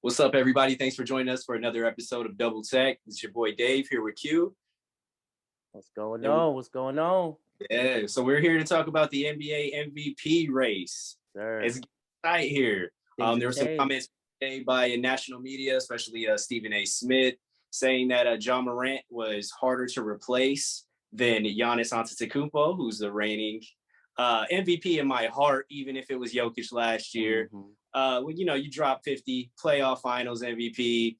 What's up, everybody? Thanks for joining us for another episode of Double Tech. It's your boy Dave here with Q. What's going on? What's going on? Yeah, so we're here to talk about the NBA MVP race. Sir. It's tight here. There were some changed. comments today by national media, especially Stephen A. Smith, saying that Ja Morant was harder to replace than Giannis Antetokounmpo, who's the reigning MVP in my heart, even if it was Jokic last year. When you drop 50, playoff finals MVP,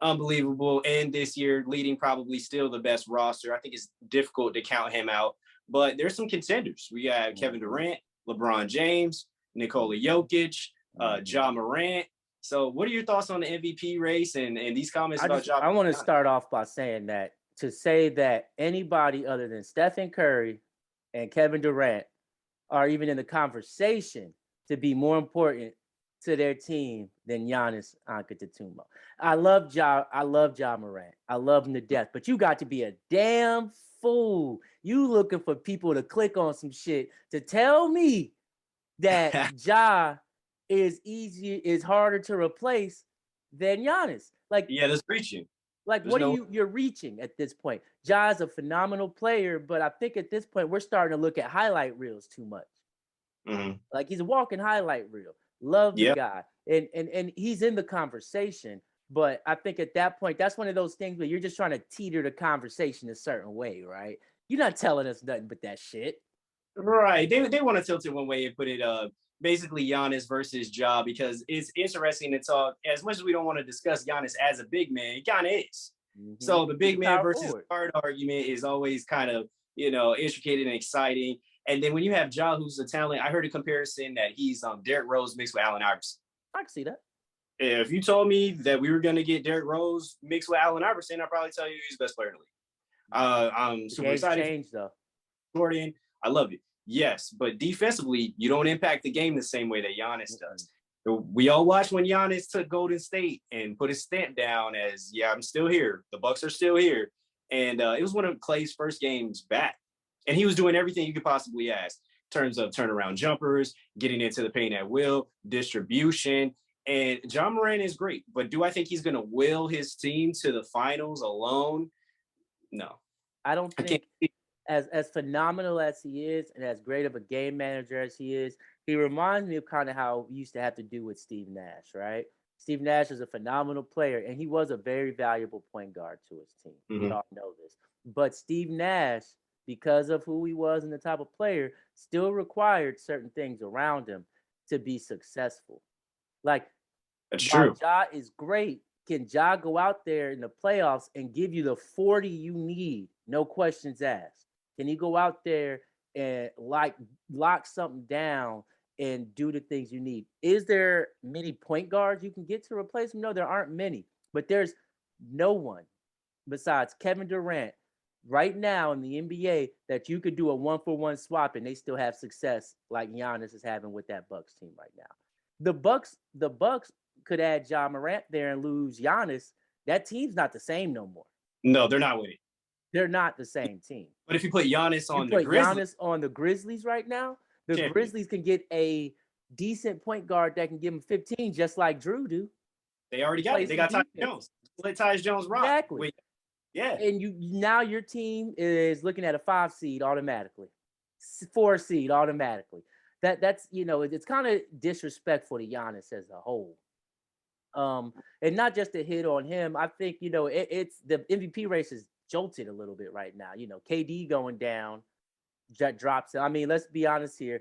unbelievable. And this year, leading probably still the best roster. I think it's difficult to count him out, but there's some contenders. We got Kevin Durant, LeBron James, Nikola Jokic, Ja Morant. So what are your thoughts on the MVP race and these comments about Ja? I want to start off by saying that to say that anybody other than Stephen Curry and Kevin Durant are even in the conversation to be more important to their team than Giannis Antetokounmpo. I love Ja Morant. I love him to death, but you got to be a damn fool. You looking for people to click on some shit to tell me that Ja is harder to replace than Giannis. That's reaching. You're reaching at this point. Ja is a phenomenal player, but I think at this point we're starting to look at highlight reels too much. Like he's a walking highlight reel. Love the guy. And he's in the conversation, but I think at that point, that's one of those things where you're just trying to teeter the conversation a certain way, right? You're not telling us nothing but that shit. Right. They want to tilt it one way and put it basically Giannis versus Ja, because it's interesting to talk, as much as we don't want to discuss Giannis as a big man, he kind of is. So the big man versus guard argument is always kind of, intricate and exciting. And then when you have Ja, who's a talent, I heard a comparison that he's Derrick Rose mixed with Allen Iverson. I can see that. If you told me that we were going to get Derrick Rose mixed with Allen Iverson, I'd probably tell you he's the best player in the league. I'm super excited. Changed, though. Jordan, I love it. Yes, but defensively, you don't impact the game the same way that Giannis does. We all watched when Giannis took Golden State and put his stamp down as, I'm still here. The Bucks are still here. And it was one of Klay's first games back. And he was doing everything you could possibly ask in terms of turnaround jumpers, getting into the paint at will, distribution. And Ja Morant is great. But do I think he's going to will his team to the finals alone? No. I don't think as phenomenal as he is and as great of a game manager as he is, he reminds me of kind of how we used to have to do with Steve Nash, right? Steve Nash is a phenomenal player, and he was a very valuable point guard to his team. We all know this. But Steve Nash, because of who he was and the type of player, still required certain things around him to be successful. That's true. Ja is great. Can Ja go out there in the playoffs and give you the 40 you need? No questions asked. Can he go out there and lock something down and do the things you need? Is there many point guards you can get to replace him? No, there aren't many. But there's no one besides Kevin Durant right now in the NBA that you could do a 1-for-1 swap and they still have success like Giannis is having with that Bucks team right now. The Bucks could add Ja Morant there and lose Giannis. That team's not the same no more. No, they're not winning. They're not the same team. But if you put Giannis on the Grizzlies right now, the Grizzlies can get a decent point guard that can give them 15, just like Drew do. They already got it. They got Tyus Jones. Let Tyus Jones rock. Exactly. And now your team is looking at a 5 seed automatically, 4 seed automatically. That's it's kind of disrespectful to Giannis as a whole. And not just to hit on him. I think it's the MVP race is jolted a little bit right now. KD going down, that drops it. I mean, let's be honest here.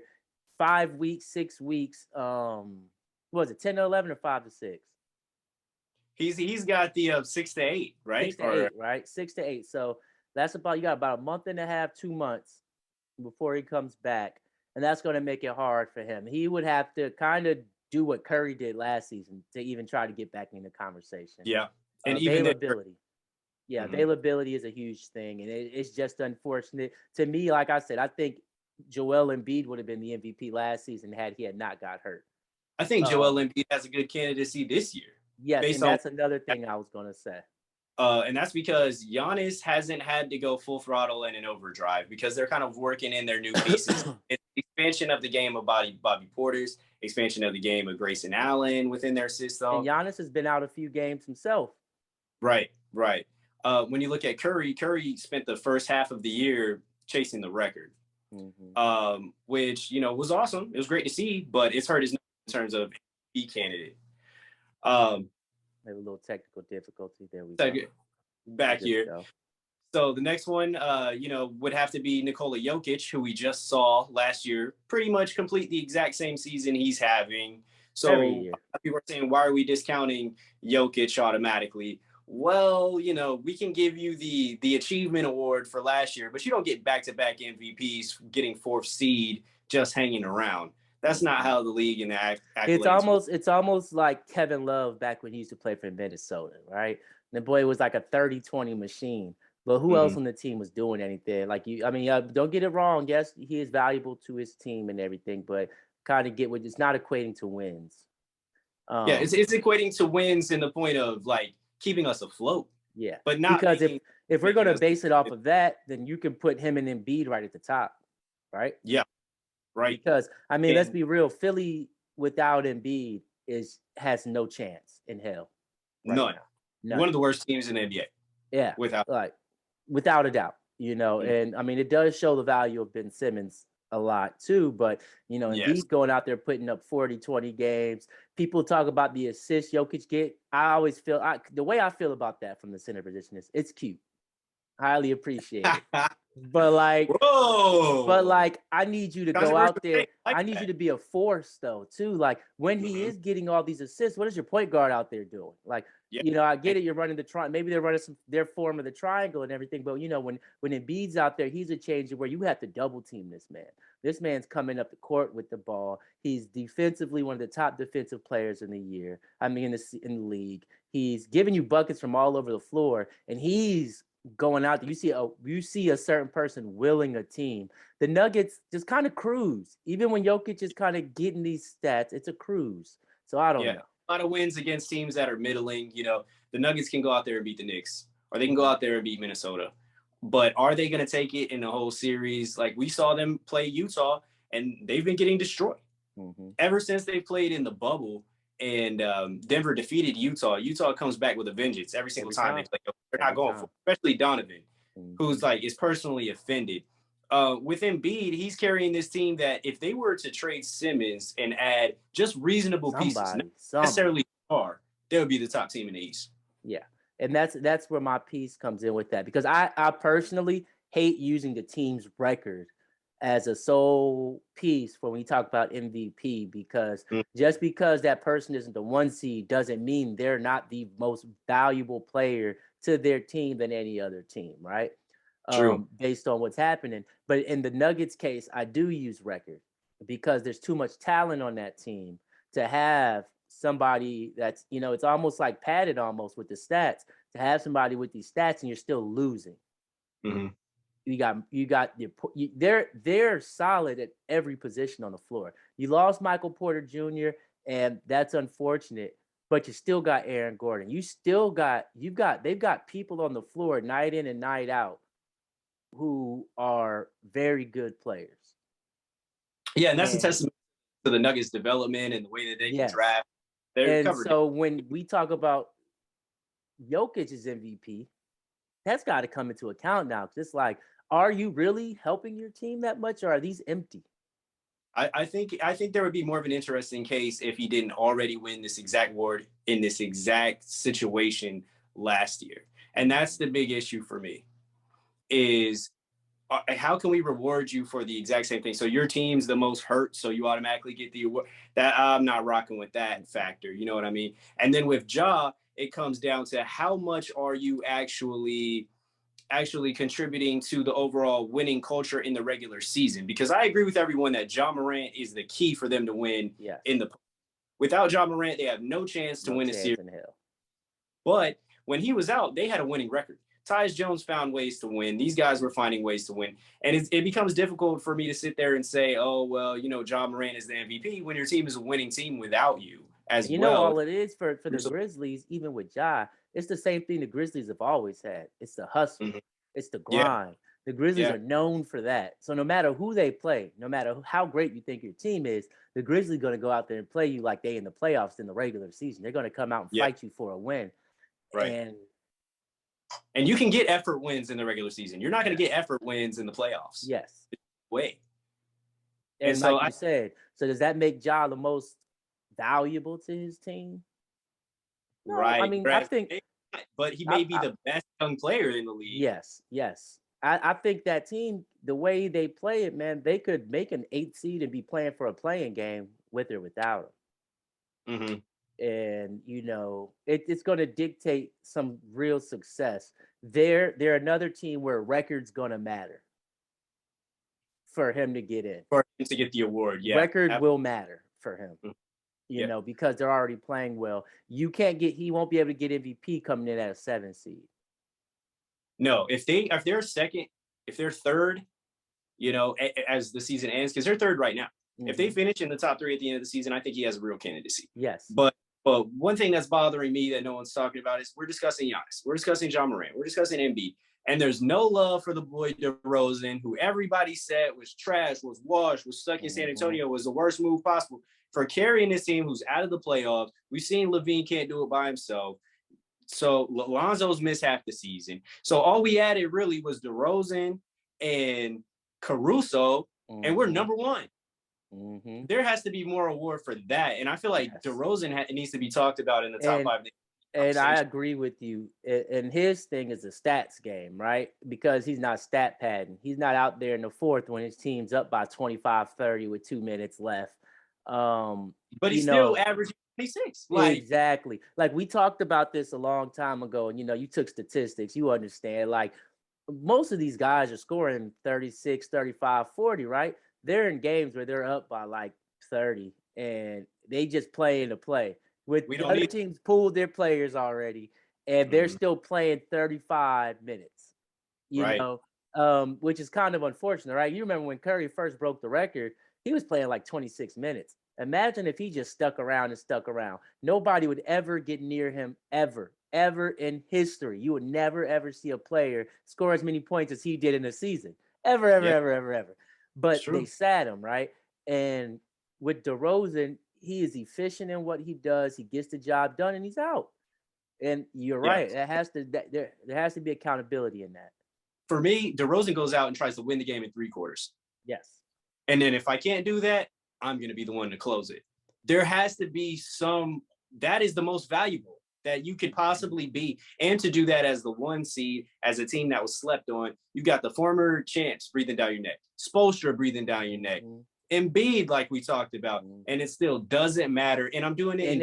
5 weeks, 6 weeks. What was it 10 to 11 or 5 to 6? He's got the 6 to 8, right? 6 to 8, right? 6 to 8. So that's you got about a month and a half, 2 months before he comes back, and that's going to make it hard for him. He would have to kind of do what Curry did last season to even try to get back in the conversation. Yeah, and availability. Availability is a huge thing, and it's just unfortunate to me. Like I said, I think Joel Embiid would have been the MVP last season had he not got hurt. I think Joel Embiid has a good candidacy this year. Yes, and that's another thing I was going to say. And that's because Giannis hasn't had to go full throttle and in overdrive because they're kind of working in their new pieces. It's the expansion of the game of Bobby Portis expansion of the game of Grayson Allen within their system. And Giannis has been out a few games himself. Right. When you look at Curry spent the first half of the year chasing the record, which, was awesome. It was great to see, but it's hurt his numbers in terms of MVP candidate. Maybe a little technical difficulty. There we go. Back here. So the next one, would have to be Nikola Jokic, who we just saw last year, pretty much complete the exact same season he's having. So people are saying, why are we discounting Jokic automatically? Well, we can give you the achievement award for last year, but you don't get back-to-back MVPs getting fourth seed just hanging around. That's not how the league and the accolades It's almost like Kevin Love back when he used to play for Minnesota, right? The boy was like a 30-20 machine. But who else on the team was doing anything? Don't get it wrong. Yes, he is valuable to his team and everything, but kind of get what it's not equating to wins. It's equating to wins in the point of like keeping us afloat. Yeah, but not because if we're going to base it off of that, then you can put him and Embiid right at the top, right? Yeah, right. Because let's be real, Philly without Embiid has no chance in hell. None. One of the worst teams in the NBA. Yeah, without a doubt, and it does show the value of Ben Simmons a lot too, but Embiid's going out there putting up 40-20 games. People talk about the assists Jokic get. I always feel the way I feel about that from the center position is it's cute. Highly appreciate it. But I need you to go out there. I need you to be a force though, too. Like when he is getting all these assists, what is your point guard out there doing? Like, I get it. You're running the triangle. Maybe they're running their form of the triangle and everything. But when Embiid's out there, he's a changer where you have to double team this man. This man's coming up the court with the ball. He's defensively one of the top defensive players in the year. In the league. He's giving you buckets from all over the floor, and he's going out there. You see a certain person willing a team. The Nuggets just kind of cruise. Even when Jokic is kind of getting these stats, it's a cruise. So I don't know. A lot of wins against teams that are middling. The Nuggets can go out there and beat the Knicks, or they can go out there and beat Minnesota. But are they going to take it in the whole series? Like we saw them play Utah, and they've been getting destroyed ever since they played in the bubble. And Denver defeated Utah. Utah comes back with a vengeance every single time they play. They're not going for it, especially Donovan, who's is personally offended. With Embiid, he's carrying this team that if they were to trade Simmons and add just reasonable pieces, not necessarily star, they would be the top team in the East. Yeah, and that's where my piece comes in with that, because I personally hate using the team's record as a sole piece for when you talk about MVP, because just because that person isn't the 1 seed doesn't mean they're not the most valuable player to their team than any other team, right? True. Based on what's happening. But in the Nuggets case, I do use record because there's too much talent on that team to have somebody that's, it's almost like padded almost with the stats, to have somebody with these stats and you're still losing. They're solid at every position on the floor. You lost Michael Porter Jr. and that's unfortunate, but you still got Aaron Gordon. They've got people on the floor night in and night out who are very good players. Yeah, and that's a testament to the Nuggets' development and the way that they can draft. So when we talk about Jokic's MVP, that's got to come into account now. Because it's like, are you really helping your team that much, or are these empty? I think there would be more of an interesting case if he didn't already win this exact award in this exact situation last year. And that's the big issue for me, is how can we reward you for the exact same thing? So your team's the most hurt, so you automatically get the award. That I'm not rocking with that factor. You know what I mean? And then with Ja, it comes down to how much are you actually contributing to the overall winning culture in the regular season? Because I agree with everyone that Ja Morant is the key for them to win in the. Without Ja Morant, they have no chance to win a series. But when he was out, they had a winning record. Tyus Jones found ways to win. These guys were finding ways to win. And it becomes difficult for me to sit there and say, oh, well, Ja Morant is the MVP when your team is a winning team without you as well. All it is for the Grizzlies, even with Ja, it's the same thing the Grizzlies have always had. It's the hustle. It's the grind. The Grizzlies are known for that. So no matter who they play, no matter how great you think your team is, the Grizzlies are going to go out there and play you like they in the playoffs in the regular season. They're going to come out and fight you for a win. Right. And you can get effort wins in the regular season. You're not going to get effort wins in the playoffs. Yes. Wait. And so like you said, so does that make Ja the most valuable to his team? No, right. I mean, I think, but he may be the best young player in the league. Yes. I think that team, the way they play it, man, they could make an 8th seed and be playing for a playing game with or without him. Mm-hmm. And, you know, it's going to dictate some real success. They're another team where record's going to matter for him to get in. For him to get the award, yeah. Record will matter for him, you know, because they're already playing well. He won't be able to get MVP coming in at a 7 seed. No, if they're third, you know, as the season ends, because they're third right now. Mm-hmm. If they finish in the top 3 at the end of the season, I think he has a real candidacy. Yes. But one thing that's bothering me that no one's talking about is we're discussing Giannis, we're discussing Ja Morant, we're discussing Embiid, and there's no love for the boy DeRozan, who everybody said was trash, was washed, was stuck in San Antonio, was the worst move possible for carrying this team who's out of the playoffs. We've seen Levine can't do it by himself. So Lonzo's missed half the season. So all we added really was DeRozan and Caruso, and we're number 1. Mm-hmm. There has to be more award for that. And I feel like DeRozan needs to be talked about in the top 5. And I agree with you. And his thing is a stats game, right? Because he's not stat padding. He's not out there in the 4th when his team's up by 25-30 with 2 minutes left. But he's still averaging 26. Exactly. Like we talked about this a long time ago, and you took statistics, you understand, like most of these guys are scoring 36, 35, 40, right? They're in games where they're up by like 30 and they just play in the play. With the other teams pulled their players already and they're still playing 35 minutes. You know, which is kind of unfortunate, right? You remember when Curry first broke the record, he was playing like 26 minutes. Imagine if he just stuck around. Nobody would ever get near him ever in history. You would never, ever see a player score as many points as he did in a season. Ever. But they sat him, right? And with DeRozan, he is efficient in what he does. He gets the job done and he's out. And you're right. There has to be accountability in that. For me, DeRozan goes out and tries to win the game in 3 quarters. Yes. And then if I can't do that, I'm going to be the one to close it. There has to be that is the most valuable that you could possibly be. And to do that as the 1 seed, as a team that was slept on, you got the former champs breathing down your neck, Spoelstra breathing down your neck, Embiid, like we talked about, and it still doesn't matter. And I'm doing it. And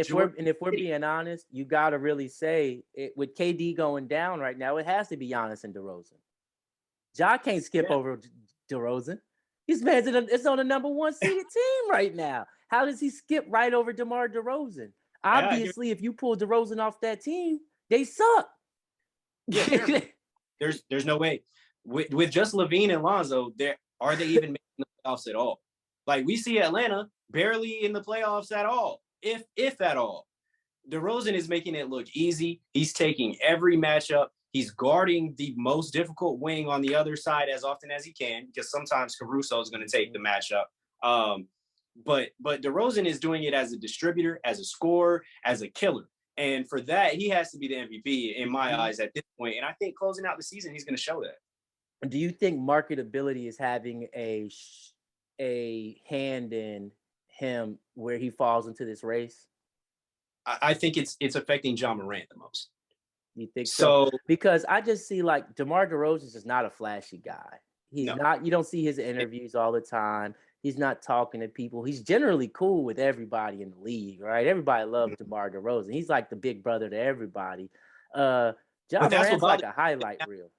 if we're being honest, you got to really say it, with KD going down right now, it has to be Giannis and DeRozan. Ja can't skip over DeRozan. This man's it's on the number 1 seeded team right now. How does he skip right over DeMar DeRozan? Obviously, if you pull DeRozan off that team, they suck. Yeah, there's no way. With just Levine and Lonzo, are they even making the playoffs at all? Like we see Atlanta barely in the playoffs at all, if at all. DeRozan is making it look easy. He's taking every matchup. He's guarding the most difficult wing on the other side as often as he can, because sometimes Caruso is going to take the matchup. But DeRozan is doing it as a distributor, as a scorer, as a killer. And for that, he has to be the MVP in my eyes at this point. And I think closing out the season, he's going to show that. Do you think marketability is having a hand in him where he falls into this race? I think it's affecting Ja Morant the most. You think so? Because I just see like DeMar DeRozan is just not a flashy guy. He's not. You don't see his interviews all the time. He's not talking to people. He's generally cool with everybody in the league, right? Everybody loves DeMar DeRozan. He's like the big brother to everybody. Ja Morant's like a highlight reel.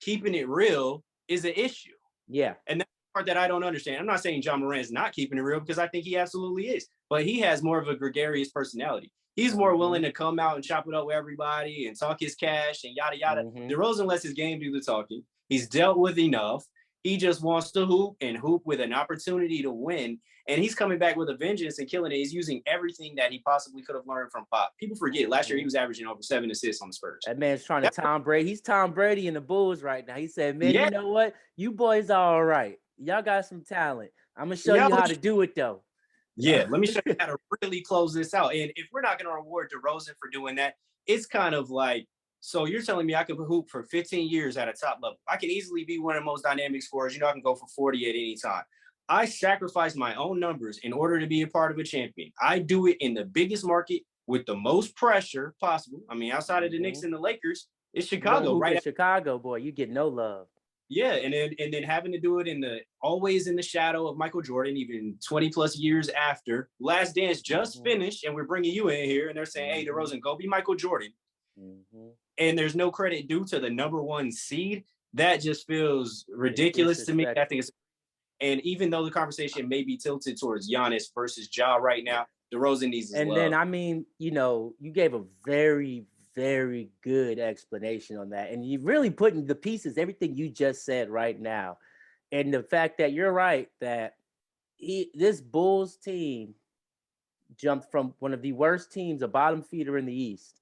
Keeping it real is an issue. Yeah. And that's the part that I don't understand. I'm not saying Ja Morant's not keeping it real, because I think he absolutely is. But he has more of a gregarious personality. He's more willing to come out and chop it up with everybody and talk his cash and yada, yada. DeRozan lets his game do the talking. He's dealt with enough. He just wants to hoop and hoop with an opportunity to win. And he's coming back with a vengeance and killing it. He's using everything that he possibly could have learned from Pop. People forget last year he was averaging over 7 assists on the Spurs. That man's trying to Tom Brady. He's Tom Brady in the Bulls right now. He said, man, Yeah. you know what? You boys are all right. Y'all got some talent. I'm going to show you how to do it, though. Yeah, let me show you how to really close this out. And if we're not going to reward DeRozan for doing that, it's kind of like, so you're telling me I could hoop for 15 years at a top level. I can easily be one of the most dynamic scorers. You know, I can go for 40 at any time. I sacrifice my own numbers in order to be a part of a champion. I do it in the biggest market with the most pressure possible. I mean, outside of the Knicks and the Lakers, it's Chicago, right? Chicago, boy, you get no love. Yeah, and then having to do it always in the shadow of Michael Jordan, even 20 plus years after. Last Dance just finished, and we're bringing you in here, and they're saying, hey, DeRozan, go be Michael Jordan. And there's no credit due to the number one seed. That just feels ridiculous to me. I think it's, and even though the conversation may be tilted towards Giannis versus Ja right now, DeRozan needs his love. Then, I mean, you know, you gave a very, very good explanation on that. And you really putting the pieces, everything you just said right now. And the fact that you're right, that this Bulls team jumped from one of the worst teams, a bottom feeder in the East,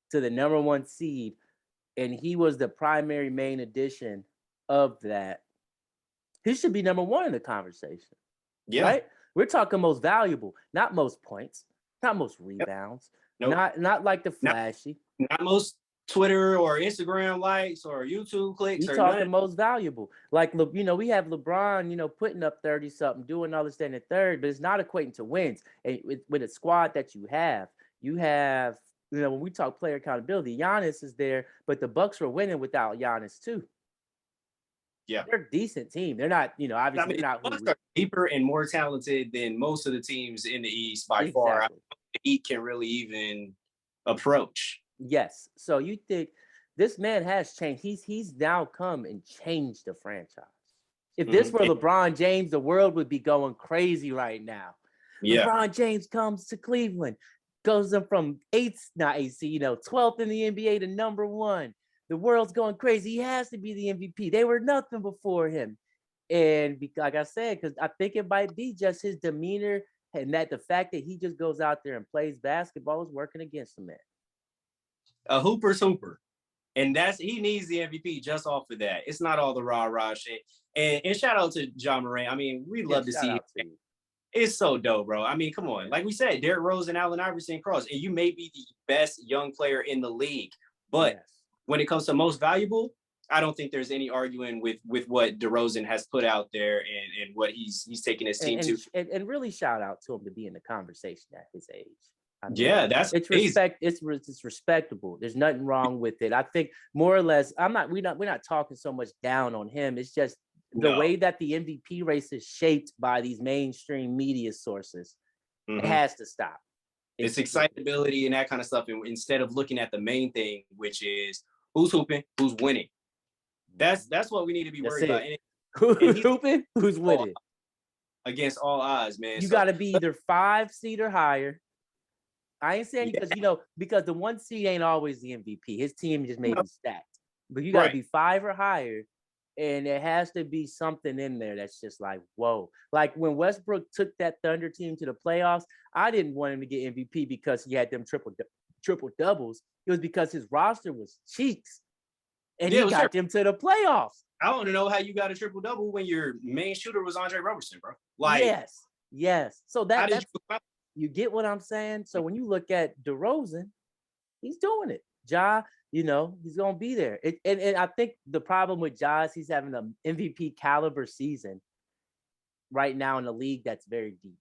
to the number one seed. And he was the primary main addition of that. He should be number one in the conversation. Yeah. Right? We're talking most valuable, not most points, not most rebounds, not like the flashy. Not most Twitter or Instagram likes or YouTube clicks. You're talking most valuable. Like, you know, we have LeBron, you know, putting up 30-something, doing all this, then the third, but it's not equating to wins. And with a squad that you have, you know, when we talk player accountability, Giannis is there, but the Bucks were winning without Giannis too. Yeah, they're a decent team. They're not, you know, obviously they're not. Bucks are deeper and more talented than most of the teams in the East by far. I don't think the Heat can really even approach. Yes. So you think this man has changed? He's now come and changed the franchise. If this were LeBron James, the world would be going crazy right now. Yeah. LeBron James comes to Cleveland, goes them from 12th in the NBA to number one. The world's going crazy. He has to be the MVP. They were nothing before him. And like I said, because I think it might be just his demeanor and that the fact that he just goes out there and plays basketball is working against him, man. A hooper's hooper. And he needs the MVP just off of that. It's not all the rah-rah shit. And shout out to John Morant. I mean, we'd love to see him. It's so dope, bro. I mean, come on. Like we said, Derrick Rose and Allen Iverson cross. And you may be the best young player in the league. But when it comes to most valuable, I don't think there's any arguing with what DeRozan has put out there and what he's taking his team to. And really shout out to him to be in the conversation at his age. I mean, it's respectable. There's nothing wrong with it. I think more or less, we're not talking so much down on him. It's just the way that the MVP race is shaped by these mainstream media sources. It has to stop. It's excitability and that kind of stuff. And instead of looking at the main thing, which is who's hooping, who's winning. That's what we need to be worried about. Who's hooping, who's winning. Against all odds, man. You got to be either 5 seed or higher. I ain't saying because the 1 seed ain't always the MVP. His team just may be stacked. But you got to be 5 or higher. And there has to be something in there that's just like, whoa. Like when Westbrook took that Thunder team to the playoffs, I didn't want him to get MVP because he had them triple doubles. It was because his roster was cheeks. And he got them to the playoffs. I want to know how you got a triple double when your main shooter was Andre Roberson, bro. Like, yes. So you get what I'm saying? So when you look at DeRozan, he's doing it. Ja, you know, he's going to be there. And I think the problem with Ja is he's having an MVP caliber season right now in a league that's very deep.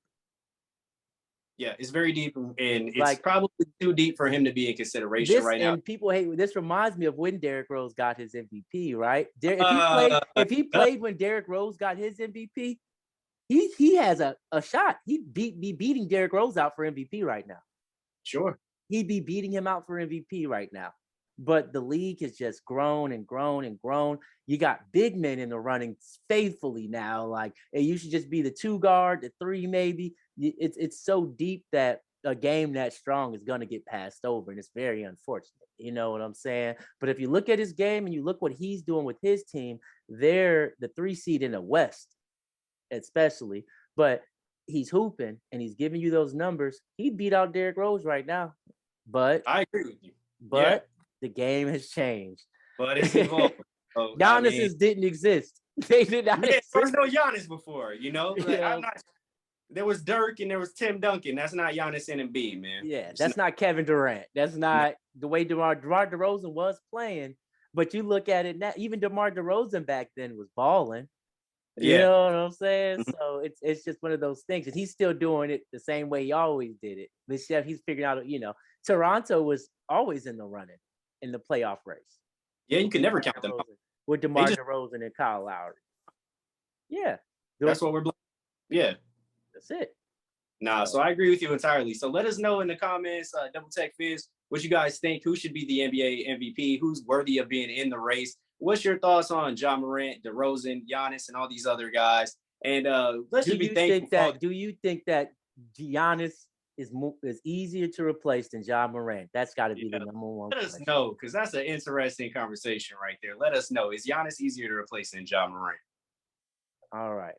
Yeah, it's very deep, and it's probably too deep for him to be in consideration right now. And people hate. This reminds me of when Derrick Rose got his MVP, right? If he played when Derrick Rose got his MVP, he has a shot. He'd be beating Derrick Rose out for MVP right now. Sure, he'd be beating him out for MVP right now. But the league has just grown and grown and grown. You got big men in the running faithfully now. Like, hey, you should just be the 2 guard, the 3 maybe. It's so deep that a game that strong is going to get passed over, and it's very unfortunate. You know what I'm saying? But if you look at his game and you look what he's doing with his team, they're the 3 seed in the West, especially. But he's hooping and he's giving you those numbers. He beat out Derrick Rose right now, but I agree with you. Yeah, the game has changed. but it's evolved. So, Giannis's didn't exist. They did not. Yeah, there was no Giannis before. You know, like, Yeah. I'm not. There was Dirk and there was Tim Duncan. That's not Giannis and Embiid, man. Yeah, that's not Kevin Durant. That's not the way DeMar DeRozan was playing. But you look at it now, even DeMar DeRozan back then was balling. You know what I'm saying? So it's just one of those things. And he's still doing it the same way he always did it. But Steph, he's figuring out, Toronto was always in the running in the playoff race. Yeah, you can never count them out. With DeMar DeRozan and Kyle Lowry. Yeah. That's what we're yeah. That's it. Nah, so I agree with you entirely. So let us know in the comments, Double Tech Fizz, what you guys think. Who should be the NBA MVP? Who's worthy of being in the race? What's your thoughts on Ja Morant, DeRozan, Giannis, and all these other guys? And let's just be thankful. Do you think that Giannis is easier to replace than Ja Morant? That's got to be the number one. Let us know, because that's an interesting conversation right there. Let us know. Is Giannis easier to replace than Ja Morant? All right.